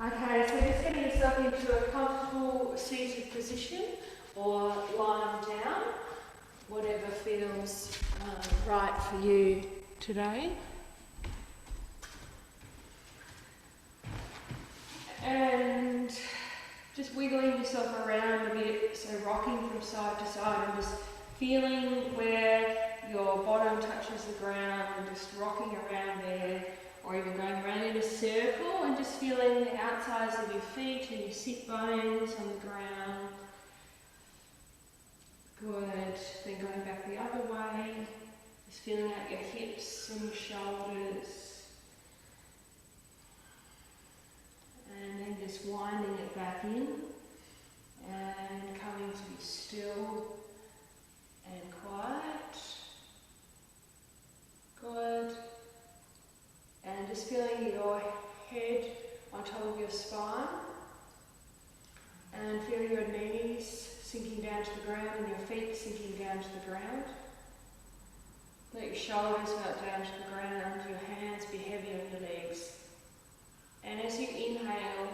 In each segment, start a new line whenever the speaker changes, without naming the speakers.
Okay, so just getting yourself into a comfortable seated position or lying down, whatever feels right for you today. And just wiggling yourself around a bit, so rocking from side to side and just feeling where your bottom touches the ground and just rocking around there, or even going around in a circle and just feeling the outsides of your feet and your sit bones on the ground. Good. Then going back the other way, just feeling out your hips and your shoulders. And then just winding it back in and coming to be still and quiet. Good. And just feeling your head on top of your spine and feeling your knees sinking down to the ground and your feet sinking down to the ground. Let your shoulders melt down to the ground, your hands be heavy on your legs. And as you inhale,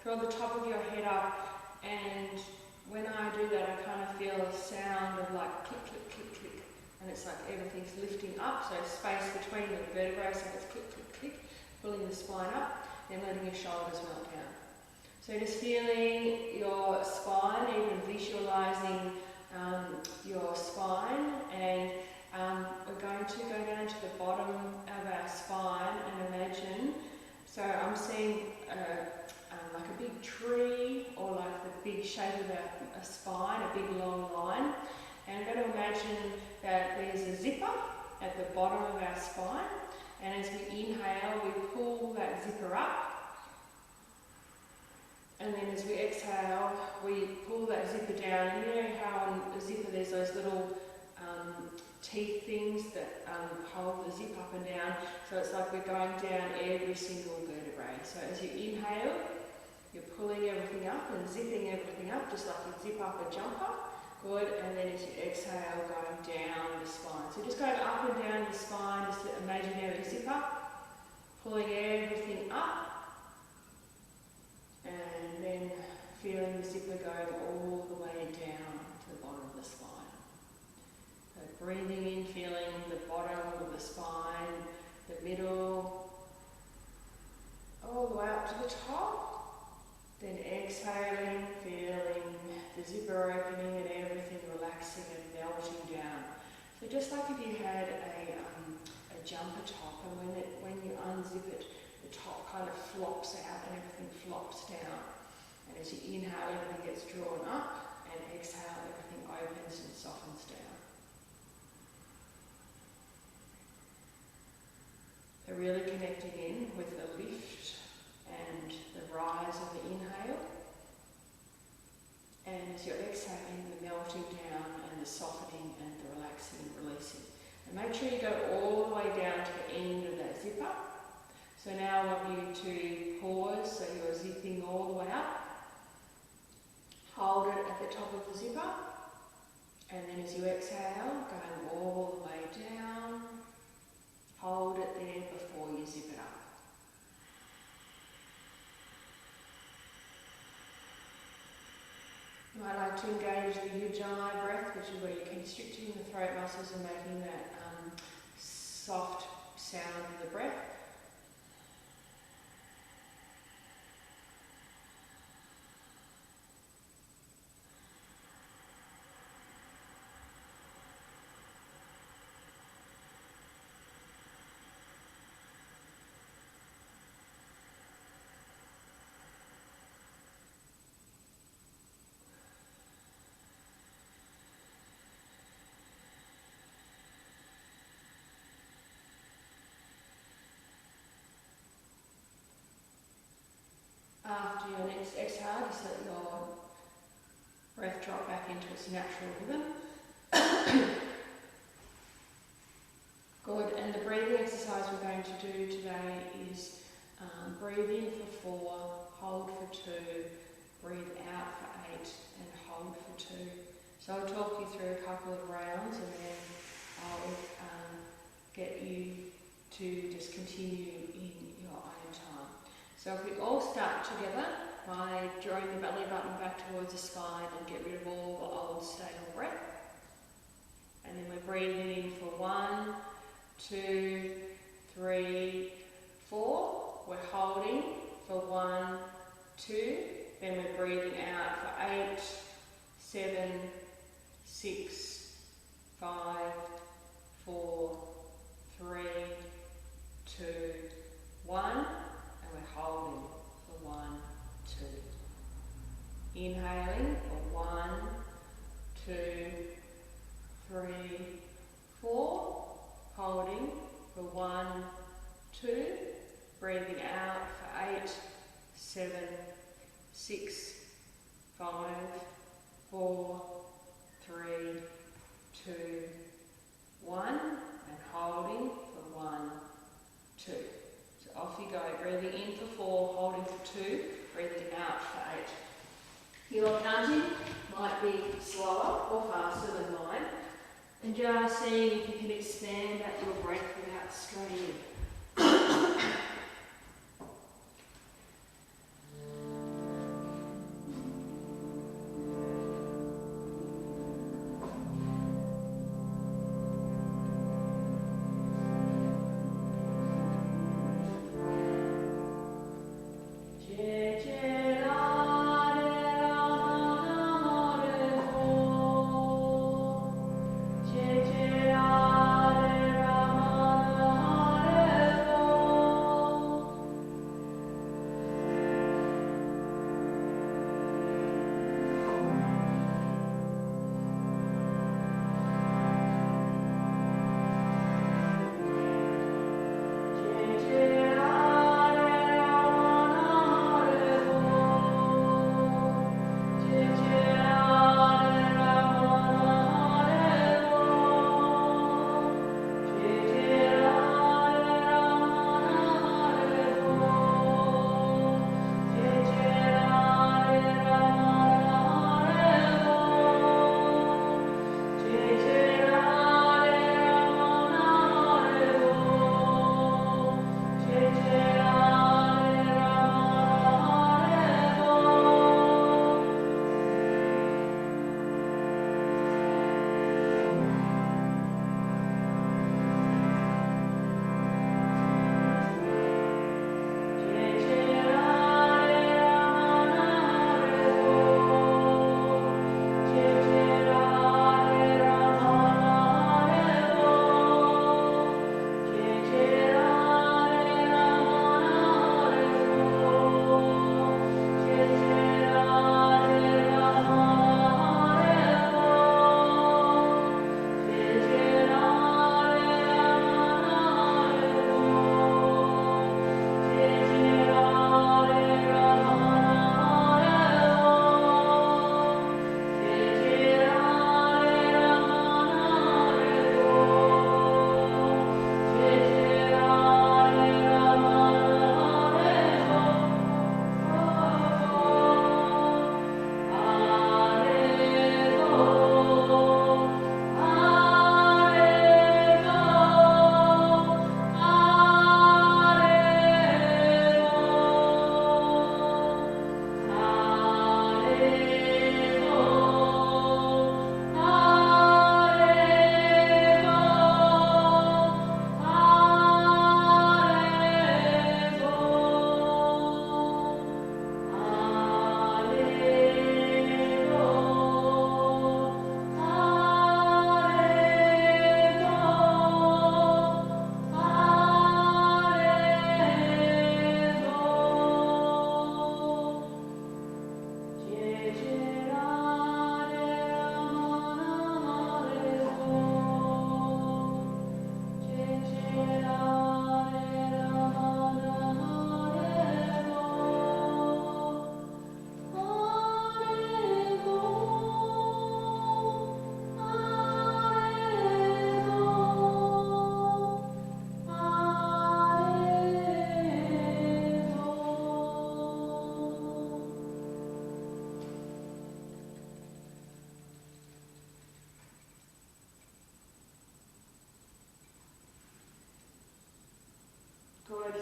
draw the top of your head up, and when I do that I kind of feel a sound of like click, click, click, click. And it's like everything's lifting up, so space between the vertebrae, so it's click, click, click, pulling the spine up, then letting your shoulders melt down. So just feeling your spine, even visualising your spine, and we're going to go down to the bottom of our spine and imagine, so I'm seeing like a big tree or like the big shape of a spine, a big long line. And I'm going to imagine that there's a zipper at the bottom of our spine, and as we inhale we pull that zipper up, and then as we exhale we pull that zipper down. And you know how on a zipper there's those little teeth things that hold the zip up and down, so it's like we're going down every single vertebrae. So as you inhale you're pulling everything up and zipping everything up, just like you zip up a jumper. Good, and then as you exhale, going down the spine. So just going up and down the spine, just an imaginary zipper, pulling everything up, and then feeling the zipper going all the way down to the bottom of the spine. So breathing in, feeling the bottom of the spine, the middle, all the way up to the top. Then exhaling, feeling the zipper opening and everything relaxing and melting down. So just like if you had a jumper top, and when you unzip it, the top kind of flops out and everything flops down. And as you inhale, everything gets drawn up, and exhale, everything opens and softens down. So really connecting in with the lift and the rise of the inhale, and as you're exhaling, the melting down and the softening and the relaxing and releasing. And make sure you go all the way down to the end of that zipper. So now I want you to pause, so you're zipping all the way up. Hold it at the top of the zipper, and then as you exhale, going all the way down, hold it there before you zip it up. You might like to engage the Ujjayi breath, which is where you're constricting the throat muscles and making that soft sound of the breath. After your next exhale, just let your breath drop back into its natural rhythm. Good, and the breathing exercise we're going to do today is breathe in for 4, hold for 2, breathe out for 8, and hold for 2. So I'll talk you through a couple of rounds, and then I'll get you to just continue in your own time. So if we all start together by drawing the belly button back towards the spine and get rid of all the old stale breath. And then we're breathing in for 1, 2, 3, 4. We're holding for 1, 2. Then we're breathing out for 8, 7, 6, 5, 4, 3, 2, 1. And we're holding for 1, 2. Inhaling for 1, 2, 3, 4. Holding for 1, 2. Breathing out for 8, 7, 6, 5, 4, 3, 2, 1. And holding for 1, 2. So off you go. Breathing in for 4, holding for 2, breathing out for 8. Your counting might be slower or faster than mine. And just seeing if you can expand out your breath without straining.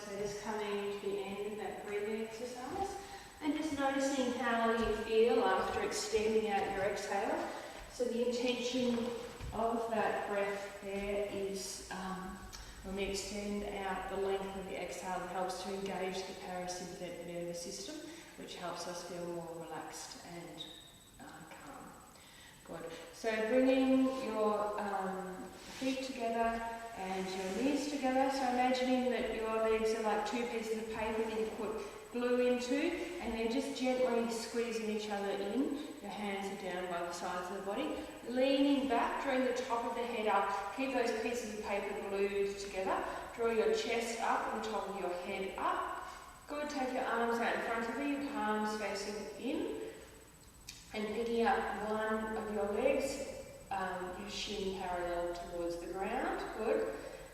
So just coming to the end of that breathing exercise and just noticing how you feel after extending out your exhale. So the intention of that breath there is when we extend out the length of the exhale, it helps to engage the parasympathetic nervous system, which helps us feel more relaxed and calm. Good. So bringing your feet together and your knees together. So imagining that your legs are like two pieces of paper that you put glue into, and they're just gently squeezing each other in. Your hands are down by the sides of the body. Leaning back, drawing the top of the head up. Keep those pieces of paper glued together. Draw your chest up and the top of your head up. Good. Take your arms out in front of you, palms facing in. And picking up one of your legs, your shin parallel towards the ground. Good.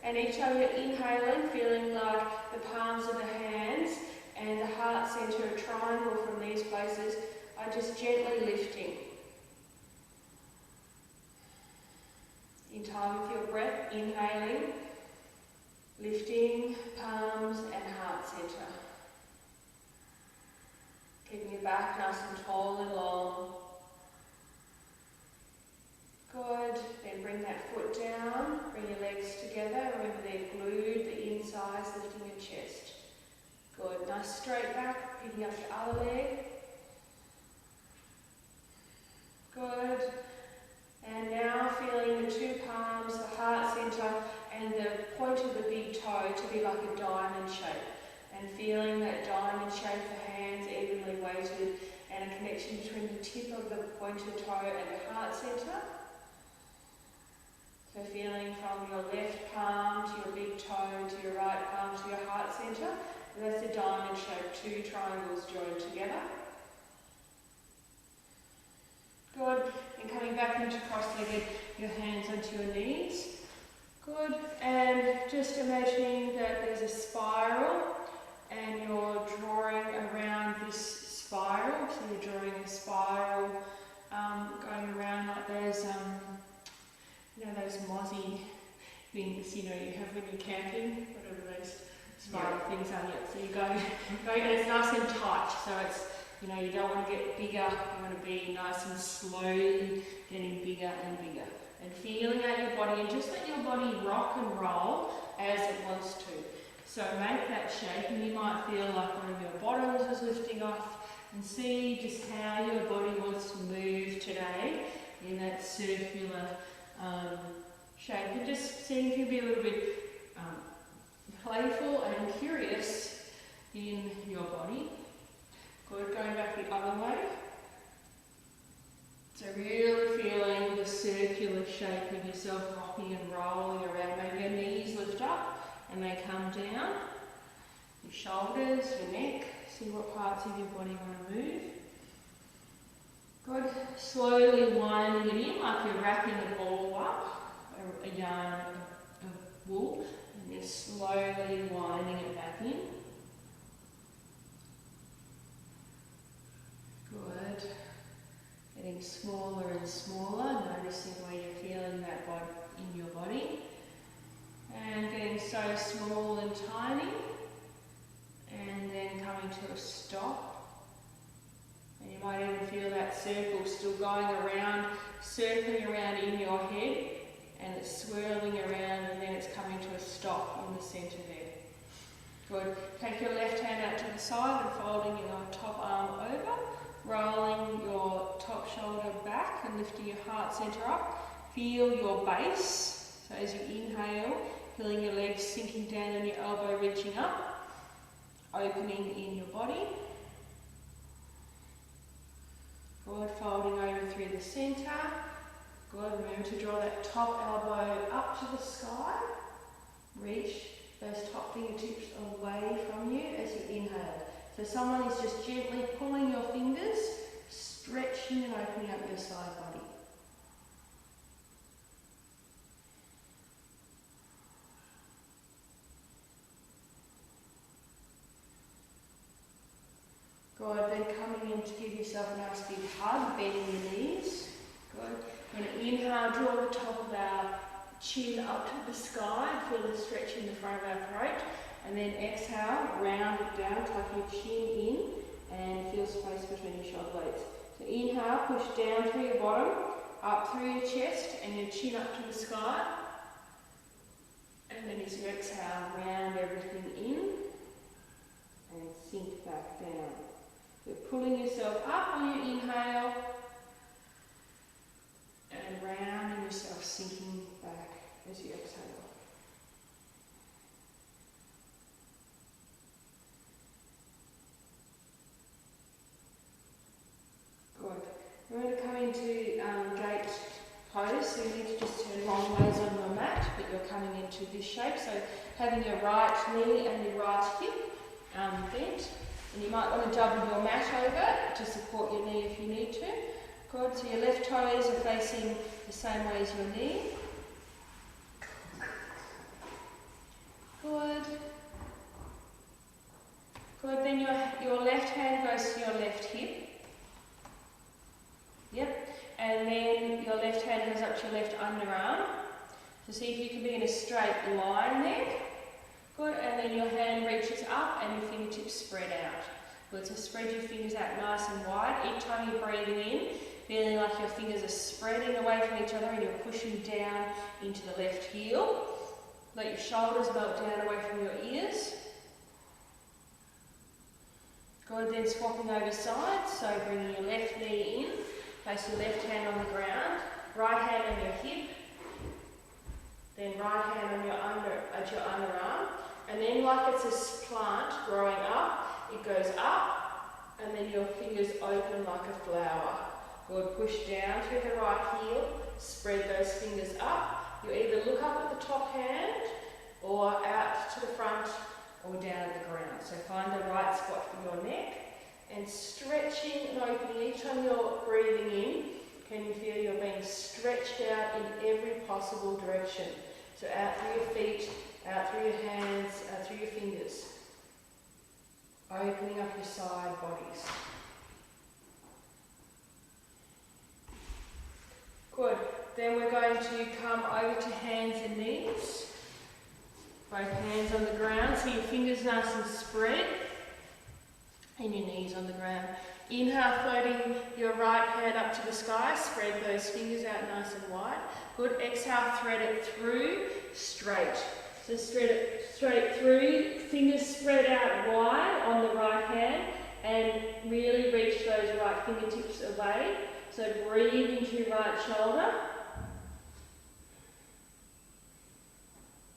And each time you're inhaling, feeling like the palms of the hands and the heart center, a triangle from these places, are just gently lifting. In time with your breath, inhaling, lifting palms and heart center. Keeping your back nice and tall and long. Good. Then bring that foot down, bring your legs together. Remember they're glued, the insides, lifting your chest. Good. Nice straight back, picking up your other leg. Good. And now feeling the two palms, the heart center, and the point of the big toe to be like a diamond shape. And feeling that diamond shape, the hands evenly weighted, and a connection between the tip of the pointed toe and the heart center. So feeling from your left palm to your big toe to your right palm to your heart center. And that's a diamond shape, two triangles joined together. Good. And coming back into cross-legged, your hands onto your knees. Good. And just imagining that there's a spiral and you're drawing around this spiral. So you're drawing a spiral going around like those, those mozzie things, you have when you're camping, whatever those spiral things are. Yeah. So you go, and it's nice and tight. So it's, you don't want to get bigger, you want to be nice and slowly getting bigger and bigger. And feeling out your body, and just let your body rock and roll as it wants to. So make that shape, and you might feel like one of your bottoms is lifting off, and see just how your body wants to move today in that circular shape. And just see if you can be a little bit playful and curious in your body. Good. Going back the other way. So really feeling the circular shape of yourself rocking and rolling around. Maybe your knees lift up and they come down. Your shoulders, your neck. See what parts of your body want to move. Good. Slowly winding it in like you're wrapping a ball up, a yarn of wool, and you're slowly winding it back in. Good. Getting smaller and smaller, noticing where you're feeling that in your body. And getting so small and tiny. And then coming to a stop. And you might even feel that circle still going around, circling around in your head. And it's swirling around, and then it's coming to a stop in the centre there. Good. Take your left hand out to the side and folding your top arm over. Rolling your top shoulder back and lifting your heart center up. Feel your base. So as you inhale, feeling your legs sinking down and your elbow reaching up. Opening in your body. Good. Folding over through the center. Good. Remember to draw that top elbow up to the sky. Reach those top fingertips away from you as you inhale. So someone is just gently pulling your fingers, stretching and opening up your side body. Good. Then coming in to give yourself a nice big hug, bending your knees. Good. We're going to inhale, draw the top of our chin up to the sky, feel the stretch in the front of our throat. And then exhale, round it down, tuck your chin in and feel space between your shoulder blades. So inhale, push down through your bottom, up through your chest and your chin up to the sky. And then as you exhale, round everything in and sink back down. You're pulling yourself up on your inhale and rounding yourself, sinking back as you exhale. Good. We're going to come into gate pose, so you need to just turn long ways on your mat, but you're coming into this shape. So having your right knee and your right hip bent, and you might want to double your mat over to support your knee if you need to. Good, so your left toes are facing the same way as your knee. Good. Good, then your left hand goes to your left hip. Yep, and then your left hand goes up to your left underarm. So see if you can be in a straight line there. Good, and then your hand reaches up and your fingertips spread out. Good, so spread your fingers out nice and wide. Each time you're breathing in, feeling like your fingers are spreading away from each other and you're pushing down into the left heel. Let your shoulders melt down away from your ears. Good, then swapping over sides, so bringing your left knee in, place your left hand on the ground, right hand on your hip, then right hand on your underarm, and then like it's a plant growing up, it goes up, and then your fingers open like a flower. Good, push down through the right heel, spread those fingers up. You either look up at the top hand, or out to the front, or down at the ground. So find the right spot for your neck, and stretching and opening. Each time you're breathing in, can you feel you're being stretched out in every possible direction? So out through your feet, out through your hands, out through your fingers. Opening up your side bodies. Good. Then we're going to come over to hands and knees. Both hands on the ground, so your fingers nice and spread. And your knees on the ground. Inhale, floating your right hand up to the sky. Spread those fingers out nice and wide. Good. Exhale, thread it through, straight. So thread it straight through, fingers spread out wide on the right hand, and really reach those right fingertips away. So breathe into your right shoulder.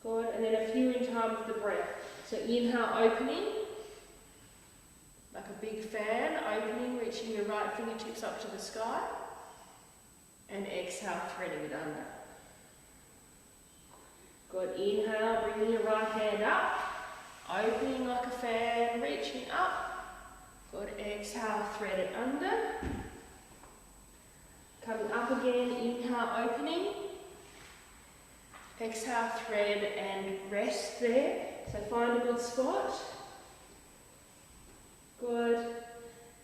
Good. And then a few in time with the breath. So inhale, opening. Like a big fan, opening, reaching your right fingertips up to the sky. And exhale, threading it under. Good, inhale, bringing your right hand up. Opening like a fan, reaching up. Good, exhale, thread it under. Coming up again, inhale, opening. Exhale, thread and rest there. So find a good spot. Good.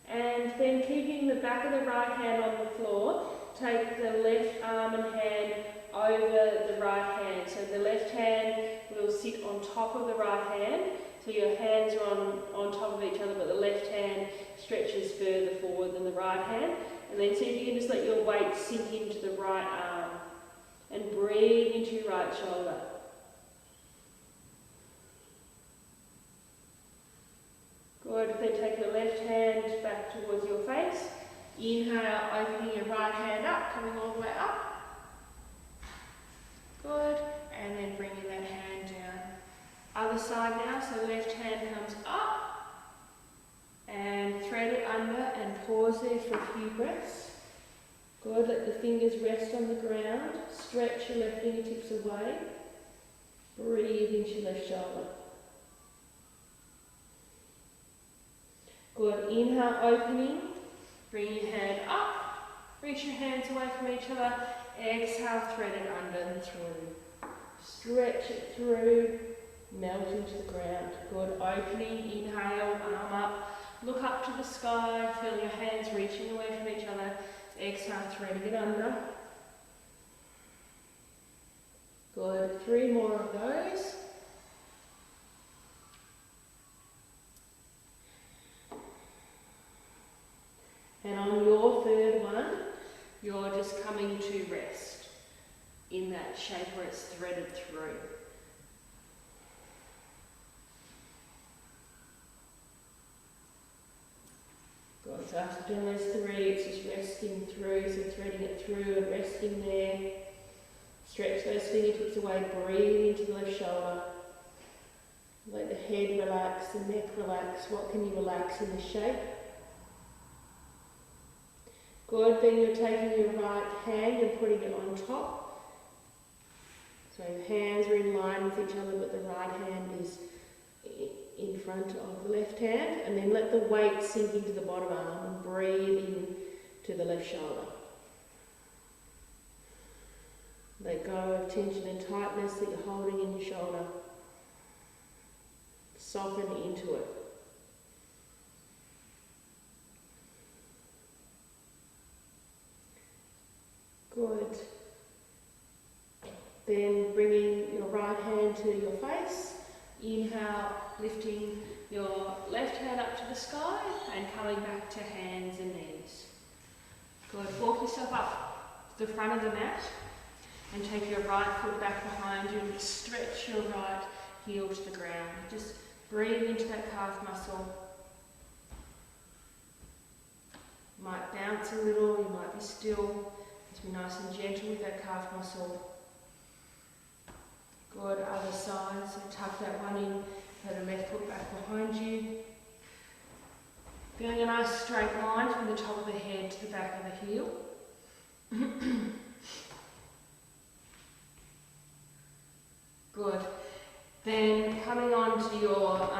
And then keeping the back of the right hand on the floor, take the left arm and hand over the right hand. So the left hand will sit on top of the right hand. So your hands are on top of each other, but the left hand stretches further forward than the right hand. And then see if you can just let your weight sink into the right arm. And breathe into your right shoulder. Good, then take your left hand back towards your face. Inhale, opening your right hand up, coming all the way up. Good, and then bringing that hand down. Other side now, so left hand comes up. And thread it under and pause there for a few breaths. Good, let the fingers rest on the ground. Stretch your left fingertips away. Breathe into your left shoulder. Good, inhale, opening. Bring your hand up. Reach your hands away from each other. Exhale, thread it under and through. Stretch it through. Melt into the ground. Good, opening, inhale, arm up. Look up to the sky. Feel your hands reaching away from each other. Exhale, threading it under. Good, 3 more of those. You're just coming to rest in that shape where it's threaded through. Good, so after doing those three, it's just resting through, so threading it through and resting there. Stretch those fingertips away, breathe into the left shoulder. Let the head relax, the neck relax. What can you relax in this shape? Good, then you're taking your right hand and putting it on top. So your hands are in line with each other, but the right hand is in front of the left hand. And then let the weight sink into the bottom arm and breathe in to the left shoulder. Let go of tension and tightness that you're holding in your shoulder. Soften into it. Good. Then bringing your right hand to your face. Inhale, lifting your left hand up to the sky and coming back to hands and knees. Good. Walk yourself up to the front of the mat and take your right foot back behind you and stretch your right heel to the ground. Just breathe into that calf muscle. You might bounce a little, you might be still. Just be nice and gentle with that calf muscle. Good, other side, so tuck that one in, put the left foot back behind you. Feeling a nice straight line from the top of the head to the back of the heel. Good. Then coming on to your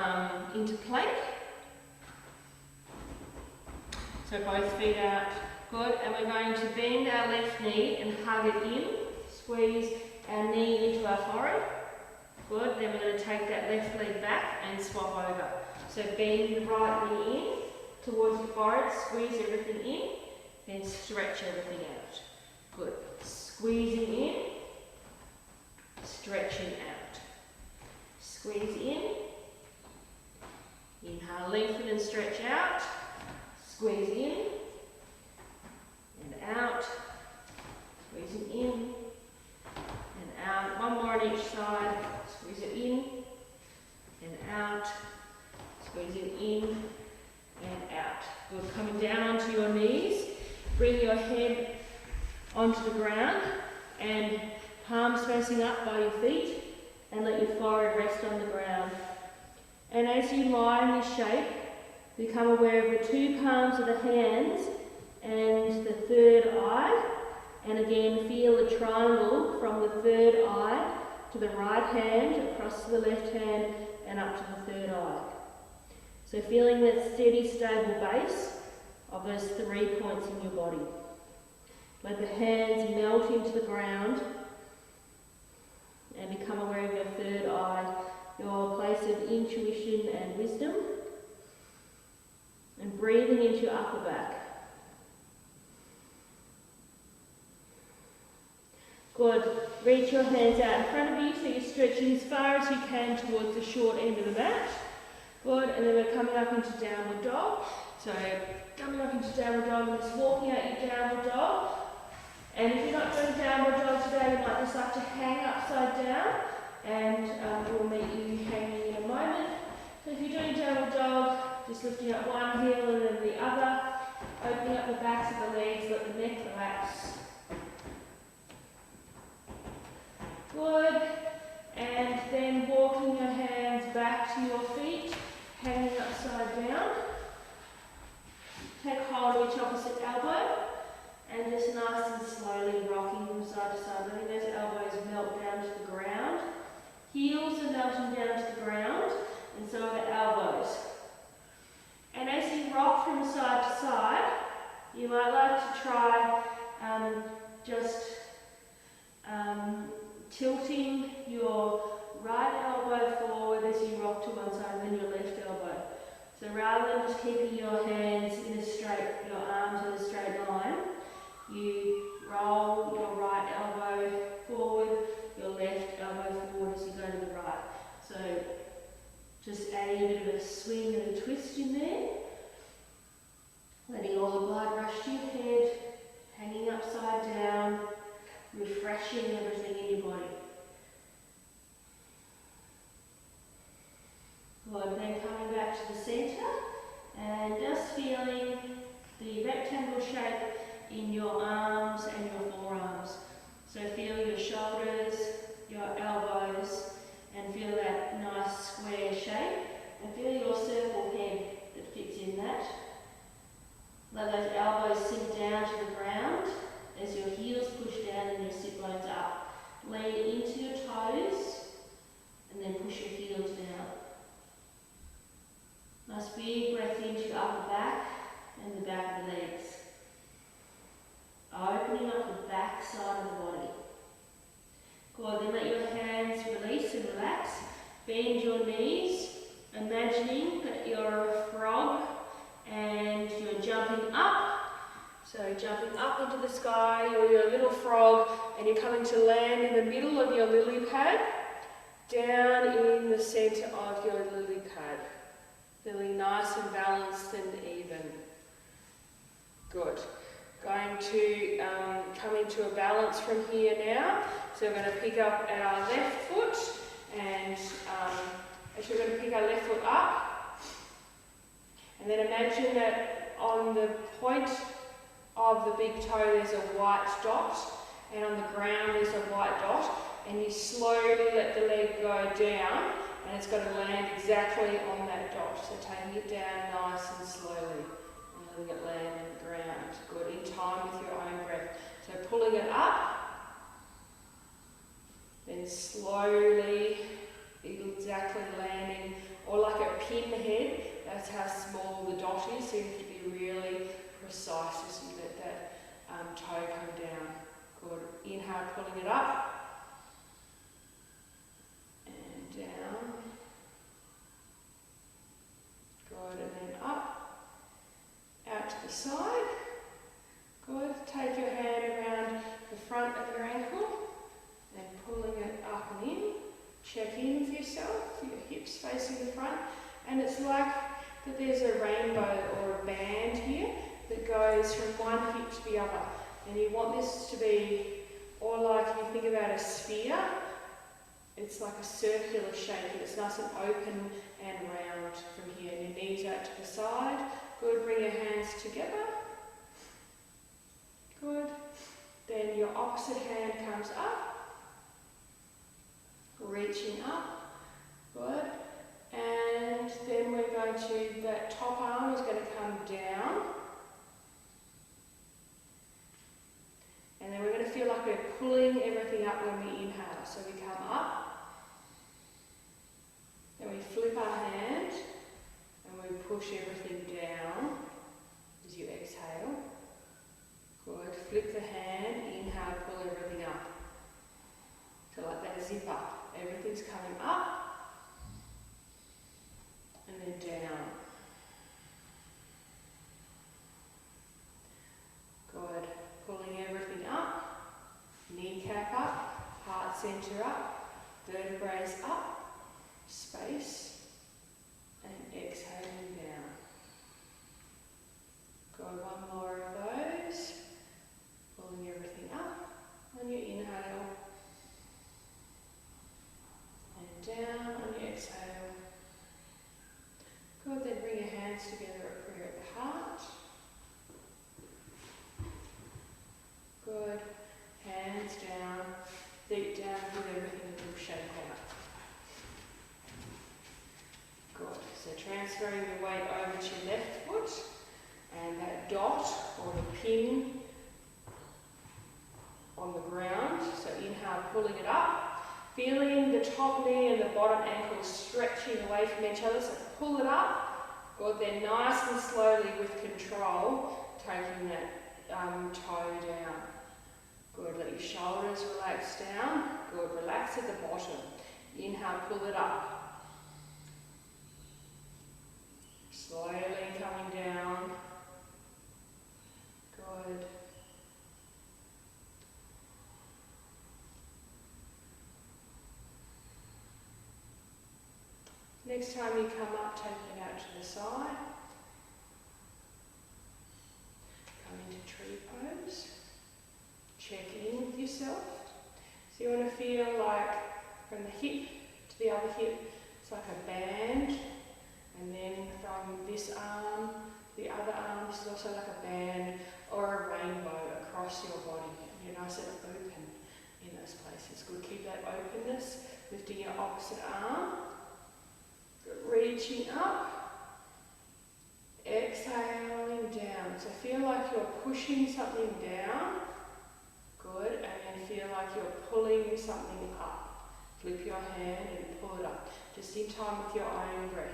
into plank. So both feet out. Good. And we're going to bend our left knee and hug it in. Squeeze our knee into our forehead. Good. Then we're going to take that left leg back and swap over. So bend the right knee in towards the forehead. Squeeze everything in. Then stretch everything out. Good. Squeezing in. Stretching out. Squeeze in. Inhale, lengthen and stretch out. Squeeze in and out. Squeezing in and out. One more on each side. Squeeze it in and out. Squeeze it in and out. Good. Coming down onto your knees. Bring your head onto the ground and palms facing up by your feet. And let your forehead rest on the ground. And as you lie in this shape, become aware of the two palms of the hands and the third eye. And again, feel the triangle from the third eye to the right hand, across to the left hand, and up to the third eye. So feeling that steady, stable base of those 3 points in your body. Let the hands melt into the ground. And become aware of your third eye, your place of intuition and wisdom. And breathing into your upper back. Good. Reach your hands out in front of you so you're stretching as far as you can towards the short end of the mat. Good. And then we're coming up into downward dog. So coming up into downward dog and just walking out your downward dog. And if you're not doing downward dog today, you might just like to hang upside down, and we'll meet you hanging in a moment. So if you're doing downward dog, just lifting up one heel and then the other, opening up the backs of the legs, let the neck relax. Good. And then walking your hands back to your feet, hanging upside down. Take hold of each opposite elbow. And just nice and slowly rocking from side to side, letting those elbows melt down to the ground. Heels are melting down to the ground, and so are the elbows. And as you rock from side to side, you might like to try tilting your right elbow forward as you rock to one side, and then your left elbow. So rather than just keeping your hands in a straight, your arms in a straight line, you roll your right elbow forward, your left elbow forward as you go to the right. So just adding a bit of a swing and a twist in there. Letting all the blood rush to your head, hanging hanging upside down, refreshing everything in your body. Good, then coming back to the centre and just feeling the rectangle shape in your arms and your forearms. So feel your shoulders, your elbows, and feel that nice square shape. And feel your circle head that fits in that. Let those elbows sink down to the ground as your heels push down and your sit bones up. Lean into your toes and then push your heels down. Nice big breath into your upper back and the back of the legs. Opening up the back side of the body. Good, then let your hands release and relax. Bend your knees, imagining that you're a frog and you're jumping up. So jumping up into the sky, you're a little frog and you're coming to land in the middle of your lily pad, down in the centre of your lily pad. Feeling nice and balanced and even. Good. Going to come into a balance from here now. So we're going to pick up our left foot and actually we're going to pick our left foot up. And then imagine that on the point of the big toe there's a white dot, and on the ground there's a white dot, and you slowly let the leg go down and it's got to land exactly on that dot. So taking it down nice and slowly and letting it land on the ground. Good, in time with your own breath. So pulling it up, then slowly, exactly landing, or like a pinhead. That's how small the dot is, so you have to be really precise as you let that toe come down. Good, inhale, pulling it up, and down. Good, and then up, out to the side. Good, take your hand around the front of your ankle and pulling it up and in. Check in with yourself, your hips facing the front, and it's like that there's a rainbow or a band here that goes from one hip to the other, and you want this to be, or like if you think about a sphere, it's like a circular shape, and it's nice and open and round from here. And your knees out to the side. Good, bring your hands together. Good. Then your opposite hand comes up, reaching up. Good. And then we're going to, that top arm is going to come down. And then we're going to feel like we're pulling everything up when we inhale. So we come up. Then we flip our hand and we push everything down as you exhale. Good. Flip the hand, inhale, pull everything up. So like that zip up. Everything's coming up and then down. Good. Pulling everything up. Kneecap up, heart centre up, vertebrae up. Space, and exhaling down. Good, one more of those. Pulling everything up on your inhale, and down on your exhale. Good, then bring your hands together at prayer at the heart. Good, hands down, feet down, give everything a little shake out. Good. So transferring the weight over to your left foot, and that dot or the pin on the ground. So inhale, pulling it up, feeling the top knee and the bottom ankle stretching away from each other. So pull it up. Good. Then nice and slowly with control, taking that toe down. Good. Let your shoulders relax down. Good. Relax at the bottom. Inhale, pull it up. Slowly coming down. Good. Next time you come up, take it out to the side. Come into tree pose. feel like from the hip to the other hip, it's like a band. And then from this arm, the other arm, this is also like a band or a rainbow across your body. You're nice and open in those places. Good, keep that openness. Lifting your opposite arm. Good, reaching up. Exhaling down. So feel like you're pushing something down. Good, and then feel like you're pulling something up. Flip your hand and pull it up. Just in time with your own breath.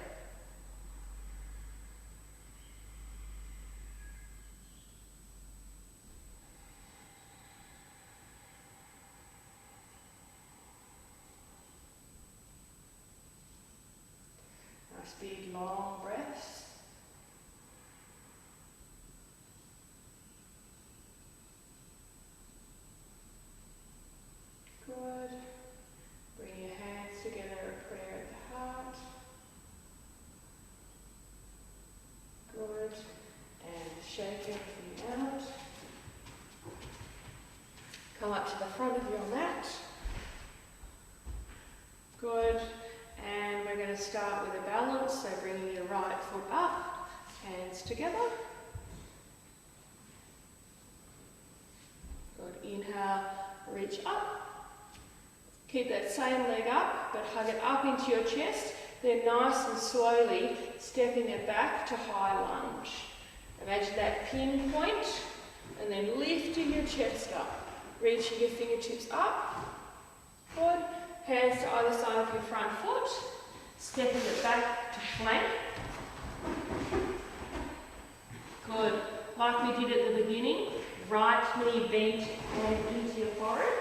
Nice big long breaths. Good. Bring your hands together, a prayer at the heart. Good. And shake everything out. Come up to the front of your mat. Good. And we're going to start with a balance, so bringing your right foot up, hands together. Good. Inhale, reach up. Keep that same leg up, but hug it up into your chest. Then nice and slowly stepping it back to high lunge. Imagine that pinpoint, and then lifting your chest up. Reaching your fingertips up. Good. Hands to either side of your front foot. Stepping it back to plank. Good. Like we did at the beginning, right knee bent and into your forehead.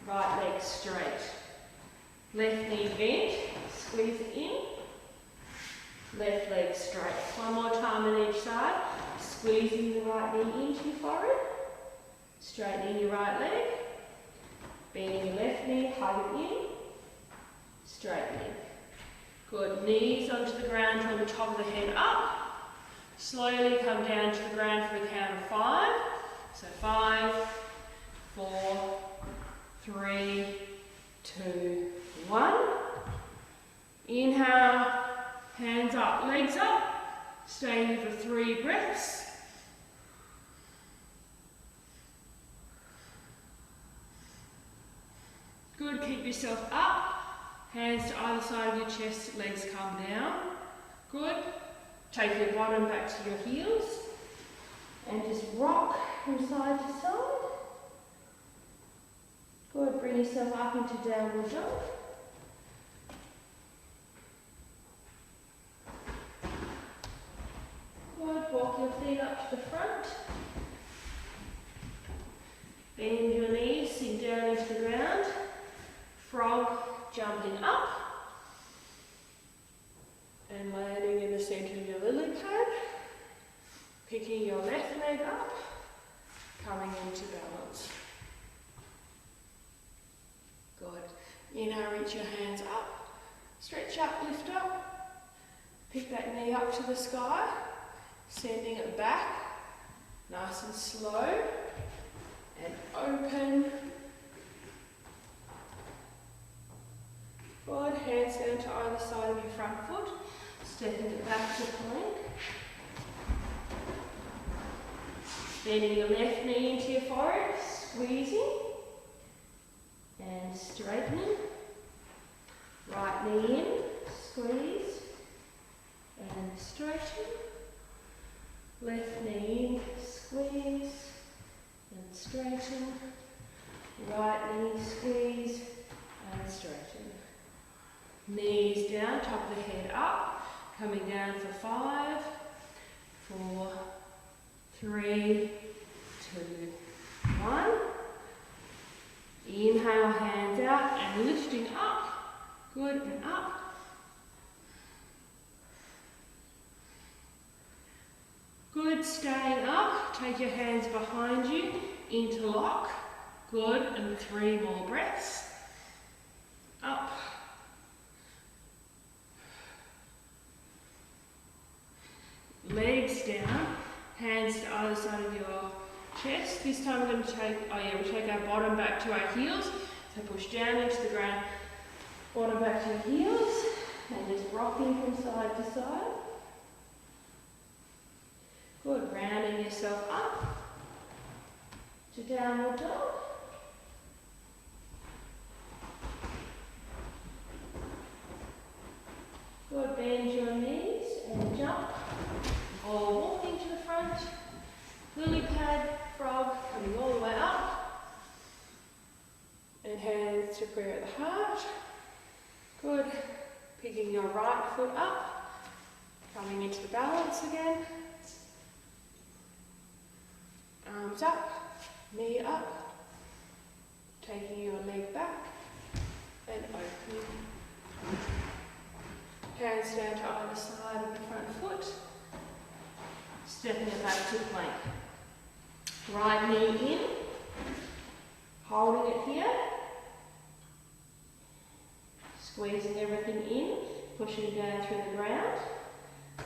Right leg straight. Left knee bent, squeeze it in. Left leg straight. One more time on each side. Squeezing the right knee into your forehead. Straightening your right leg. Bending your left knee, hug it in. Straightening. Good. Knees onto the ground from the top of the head up. Slowly come down to the ground for a count of 5. So 5, 4, 3, 2, 1. Inhale, hands up, legs up. Stay here for 3 breaths. Good, keep yourself up. Hands to either side of your chest, legs come down. Good. Take your bottom back to your heels. And just rock from side to side. Good, bring yourself up into downward dog. Good, walk your feet up to the front. Bend your knees, sink down into the ground. Frog jumping up. And landing in the centre of your lily pad. Picking your left leg up. Coming into balance. Good. Inhale, reach your hands up. Stretch up, lift up. Pick that knee up to the sky. Sending it back. Nice and slow. And open. Good. Hands down to either side of your front foot. Stepping it back to plank. Bending your left knee into your forehead. Squeezing. And straightening. Right knee in. Squeeze. And straighten. Left knee in. Squeeze. And straighten. Right knee, squeeze, and straighten. Knees down, top of the head up. Coming down for 5, 4, 3, 2, 1. Inhale, hands out and lifting up. Good, and up. Good, staying up. Take your hands behind you, interlock. Good, and 3 more breaths. Up. Legs down, hands to either side of your chest. This time we're going to take, we take our bottom back to our heels. So push down into the ground, bottom back to your heels, and just rocking from side to side. Good, rounding yourself up to downward dog. Good, bend your knees and jump, or walking to the front. Lily pad, frog, coming all the way up. And hands to prayer at the heart. Good, picking your right foot up, coming into the balance again. Arms up, knee up, taking your leg back and opening. Hands down to either side of the front foot, stepping it back to plank. Right knee in, holding it here, squeezing everything in, pushing down through the ground.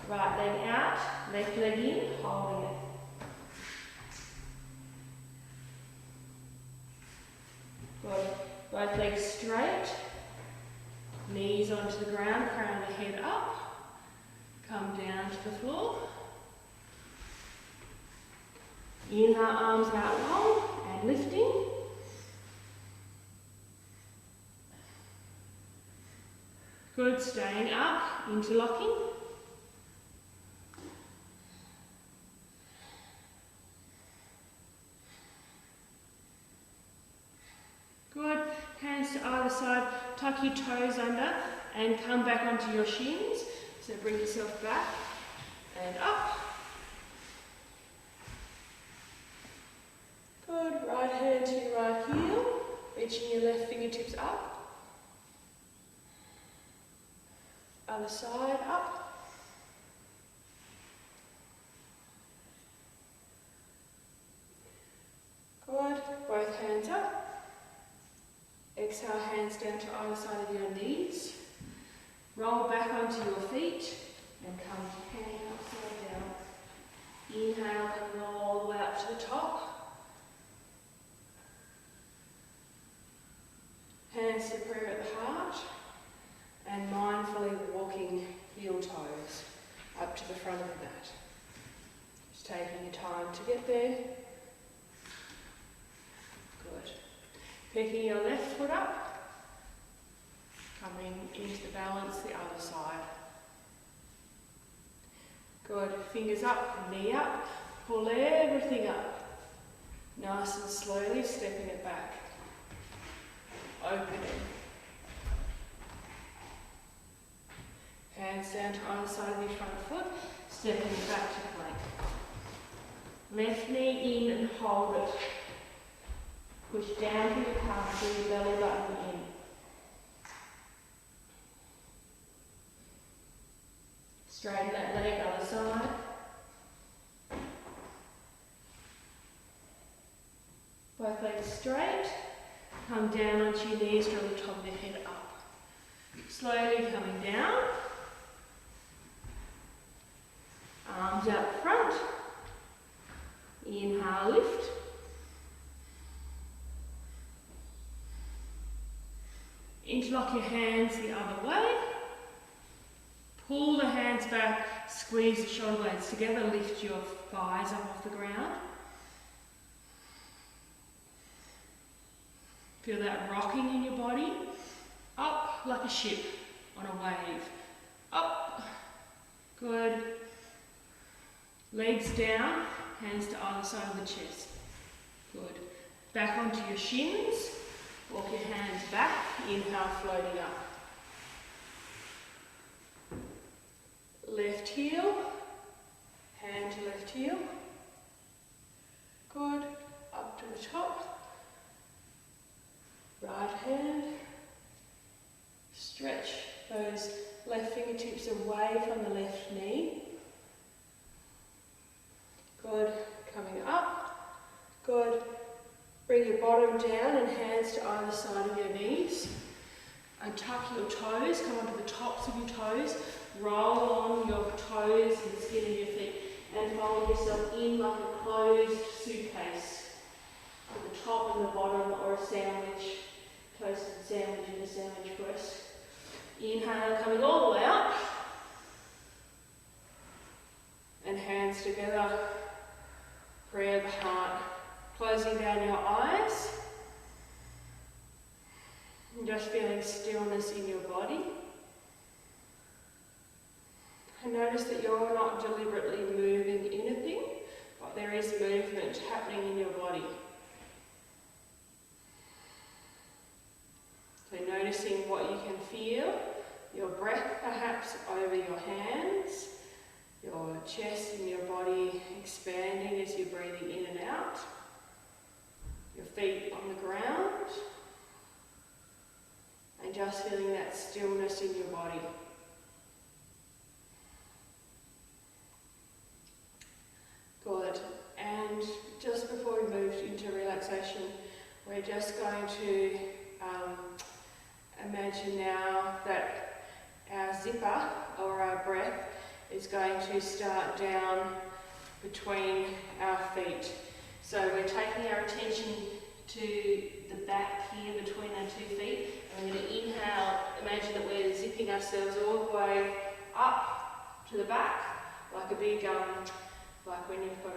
Right leg out, left leg in, holding it. Good. Both legs straight, knees onto the ground, crown the head up, come down to the floor. Inhale, arms out long and lifting. Good, staying up, interlocking. Good, hands to either side, tuck your toes under and come back onto your shins. So bring yourself back and up. Good, right hand to your right heel, reaching your left fingertips up. Other side, up. Good, both hands up. Exhale, hands down to either side of your knees. Roll back onto your feet and come hand upside down. Inhale, coming all the way up to the top. Hands to prayer at the heart, and mindfully walking heel toes up to the front of the mat. Just taking your time to get there. Good. Picking your left foot up, coming into the balance the other side. Good. Fingers up, knee up, pull everything up. Nice and slowly stepping it back. Opening. Hands down to either side of your front foot, stepping back to plank. Left knee in and hold it. Push down through your calf, through your belly button in. Straighten that leg other side. Both legs straight. Come down onto your knees, draw the top of your head up. Slowly coming down. Arms out front. Inhale, lift. Interlock your hands the other way. Pull the hands back, squeeze the shoulder blades together, lift your thighs up off the ground. Feel that rocking in your body. Up like a ship on a wave. Up. Good. Legs down, hands to either side of the chest. Good. Back onto your shins. Walk your hands back. Inhale, floating up. Left heel. Hand to left heel. Good. Up to the top. Right hand, stretch those left fingertips away from the left knee. Good, coming up. Good, bring your bottom down and hands to either side of your knees. And tuck your toes, come onto the tops of your toes. Roll on your toes and the skin of your feet and fold yourself in like a closed suitcase with the top and the bottom, or a sandwich, toasted sandwich in a sandwich press. Inhale, coming all the way up, and hands together, prayer of the heart, closing down your eyes, and just feeling stillness in your body. And notice that you're not deliberately moving anything, but there is movement happening in your body. So noticing what you can feel, your breath perhaps over your hands, your chest and your body expanding as you're breathing in and out, your feet on the ground, and just feeling that stillness in your body. Good. And just before we move into relaxation, we're just going to imagine now that our zipper, or our breath, is going to start down between our feet. So we're taking our attention to the back here between our 2 feet. And we're going to inhale, imagine that we're zipping ourselves all the way up to the back, like a big, like when you've got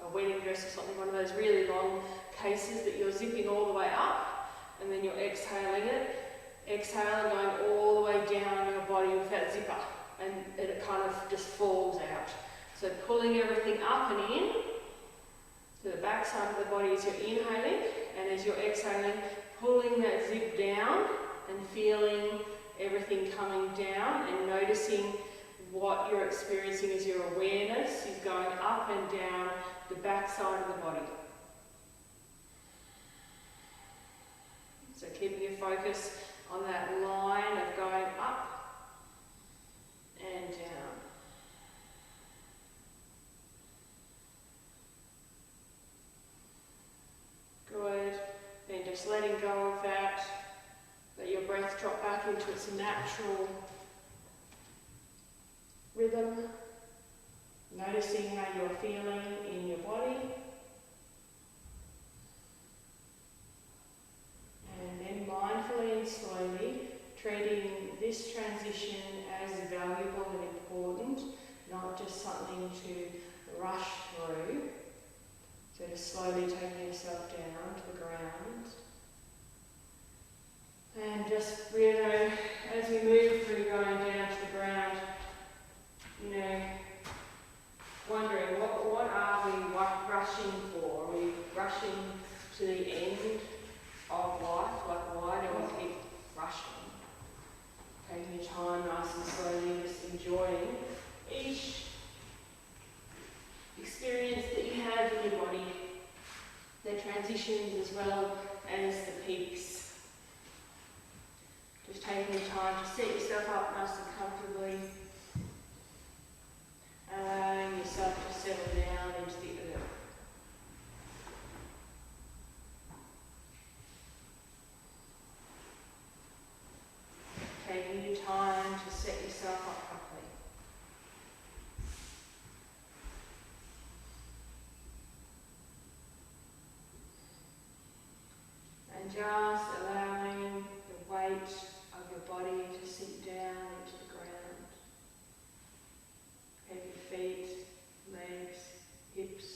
a wedding dress or something, one of those really long cases that you're zipping all the way up, and then you're exhaling it. Exhale and going all the way down your body with that zipper, and it kind of just falls out. So pulling everything up and in to the back side of the body as you're inhaling, and as you're exhaling, pulling that zip down and feeling everything coming down, and noticing what you're experiencing as your awareness is going up and down the back side of the body. So keeping your focus on that line of going up and down. Good. Then just letting go of that. Let your breath drop back into its natural rhythm. Noticing how you're feeling in your body. And then mindfully and slowly treating this transition as valuable and important, not just something to rush through. So just slowly taking yourself down to the ground. And just really, as we move through going down to the ground, wondering what are we rushing for? Are we rushing to the end of life? Like, why do we keep rushing? Taking your time nice and slowly, just enjoying each experience that you have in your body, the transitions as well as the peaks. Just taking the time to set yourself up nice and comfortably, allowing yourself to settle down into the earth. Taking your time to set yourself up properly. And just allowing the weight of your body to sink down into the ground. Have your feet, legs, hips,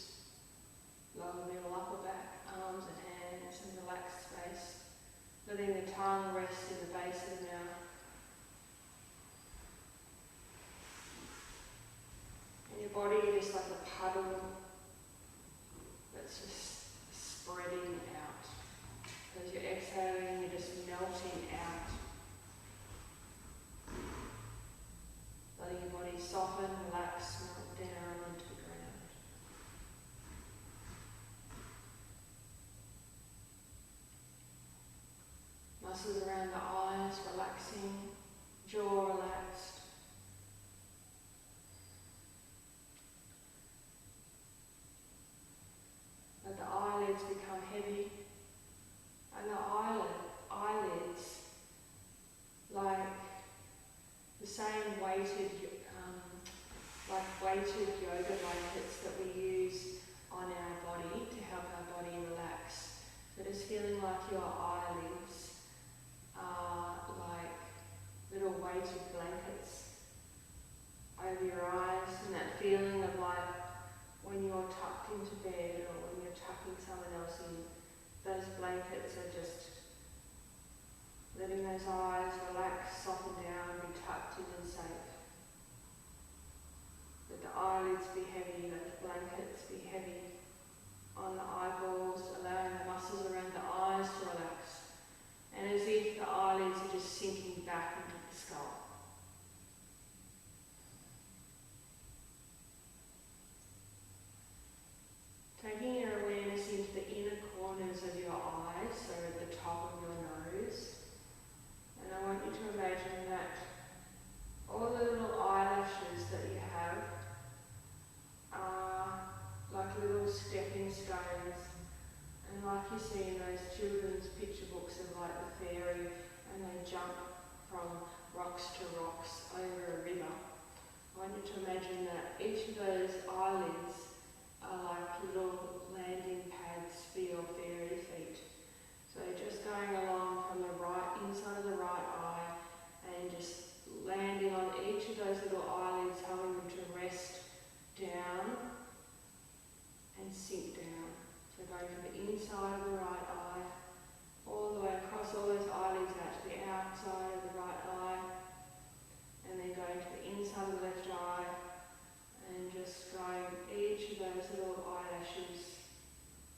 lower middle, upper back, arms and hands, and relaxed space. Letting the tongue rest in the base of the mouth. And your body is like a puddle that's just spreading out. As you're exhaling, you're just melting out. Letting your body soften, relax, melt down onto the ground. Muscles around the eyes relaxing, jaw relaxed. Let the eyelids become heavy, and the eyelids, like the same weighted weighted yoga blankets that we use on our body to help our body relax. So just feeling like your eyelids are like little weighted blankets over your eyes, and that feeling of like when you're tucked into bed or when you're tucking someone else in, those blankets are just letting those eyes relax, soften down, be tucked in and safe. Let the eyelids be heavy, let the blankets be heavy on the eyeballs, allowing the muscles around the eyes to relax. And as if the eyelids are just sinking back into the skull. Taking your awareness into the inner corners of your eyes, so at the top of your nose. And I want you to imagine that all the little eyelashes that you have are like little stepping stones. And like you see in those children's picture books of like the fairy, and they jump from rocks to rocks over a river. I want you to imagine that each of those eyelids are like little landing pads for your fairy feet. So just going along from the right inside of the right eye and just landing on each of those little eyelids, helping them to rest down and sink down. So going from the inside of the right eye all the way across all those eyelids out to the outside of the right eye, and then going to the inside of the left eye, and just going each of those little eyelashes,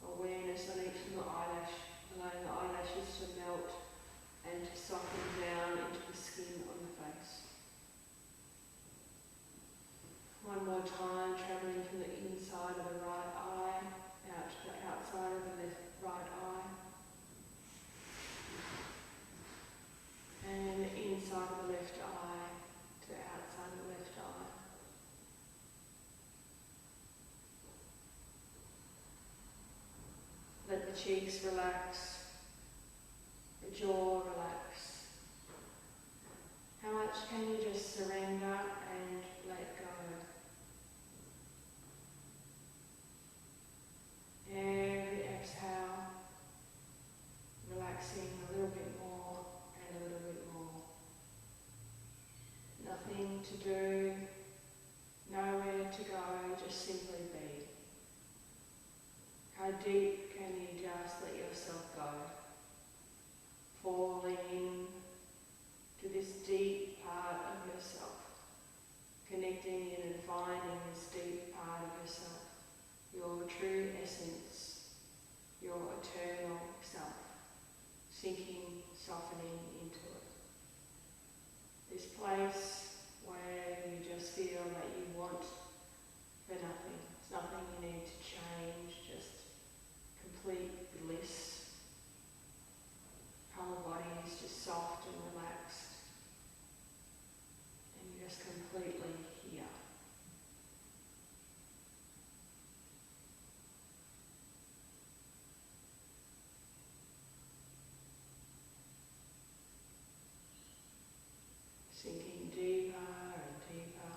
awareness on each little eyelash, allowing the eyelashes to melt and to soften down into the skin on the face. One more time, travelling from the inside of the right eye out to the outside of the right eye. And inside of the left eye to the outside of the left eye. Let the cheeks relax, the jaw relax. How much can you just surrender and let go? Every exhale, relaxing a little bit more and a little bit more. Nothing to do, nowhere to go, just simply be. How deep can you just let yourself go? Falling in to this deep part of yourself. Connecting in and finding this deep part of yourself. Your true essence. Your eternal self. Sinking, softening into it. This place where you just feel that you want for nothing. It's nothing you need to change, just complete bliss. Whole body is just soft and relaxed. And you're just completely here. Sinking deeper and deeper.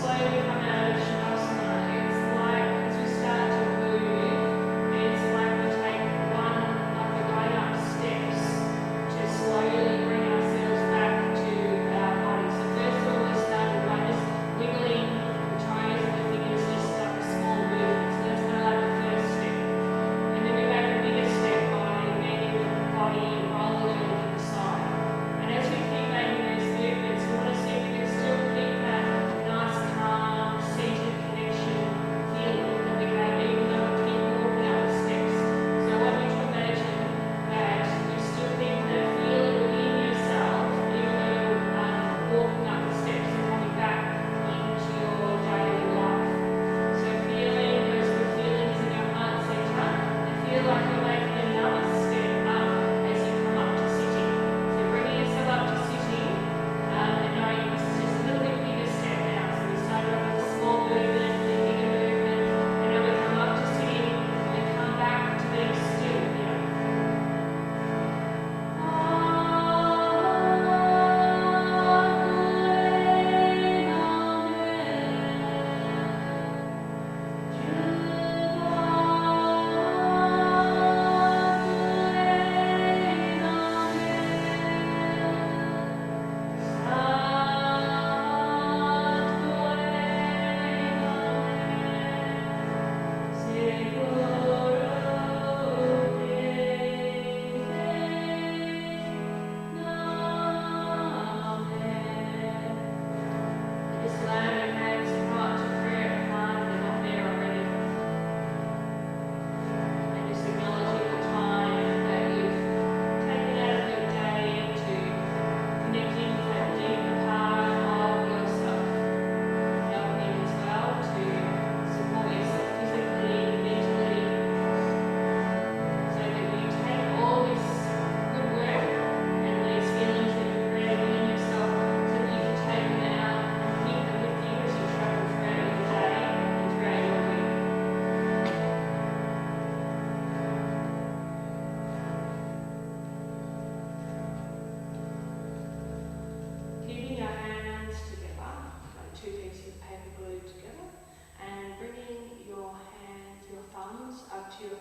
slowly come out of Shavasana, it's like as we start to move, it's like we take like we're going up steps to slowly bring ourselves back to our body. So first of all, we started by just wiggling the toes and the fingers, just like a small movement. So that's kind of like the first step. And then we make a bigger step by bending the body and rolling it to the side. And as we keep making those movements, we want to see if we can still keep that nice, calm, seated connection feeling that we have even though we keep walking up the steps. So I want you to imagine that you still keep that feeling within yourself even though you're walking up the steps and coming back into your daily life. So feeling those good feelings in your heart center and feel like you're making another step up as you come up to sitting. So bringing yourself up to sitting and knowing this is just a little bit bigger step now. So we started off with a small movement, then bigger movement, and now we come up to sitting and we come back to being still here. Just allow your hands apart to create a heart they're not there already. And just acknowledging the time that you've taken out of your day to connecting with that deeper part of yourself. Helping as well to support yourself physically, mentally, so that you take all this good work and these feelings that you've created within yourself so that you can take them out and keep them with you as you travel throughout your day and throughout your week. Keeping your hands together, like two pieces of paper glued together, and bringing your hands, your thumbs up to your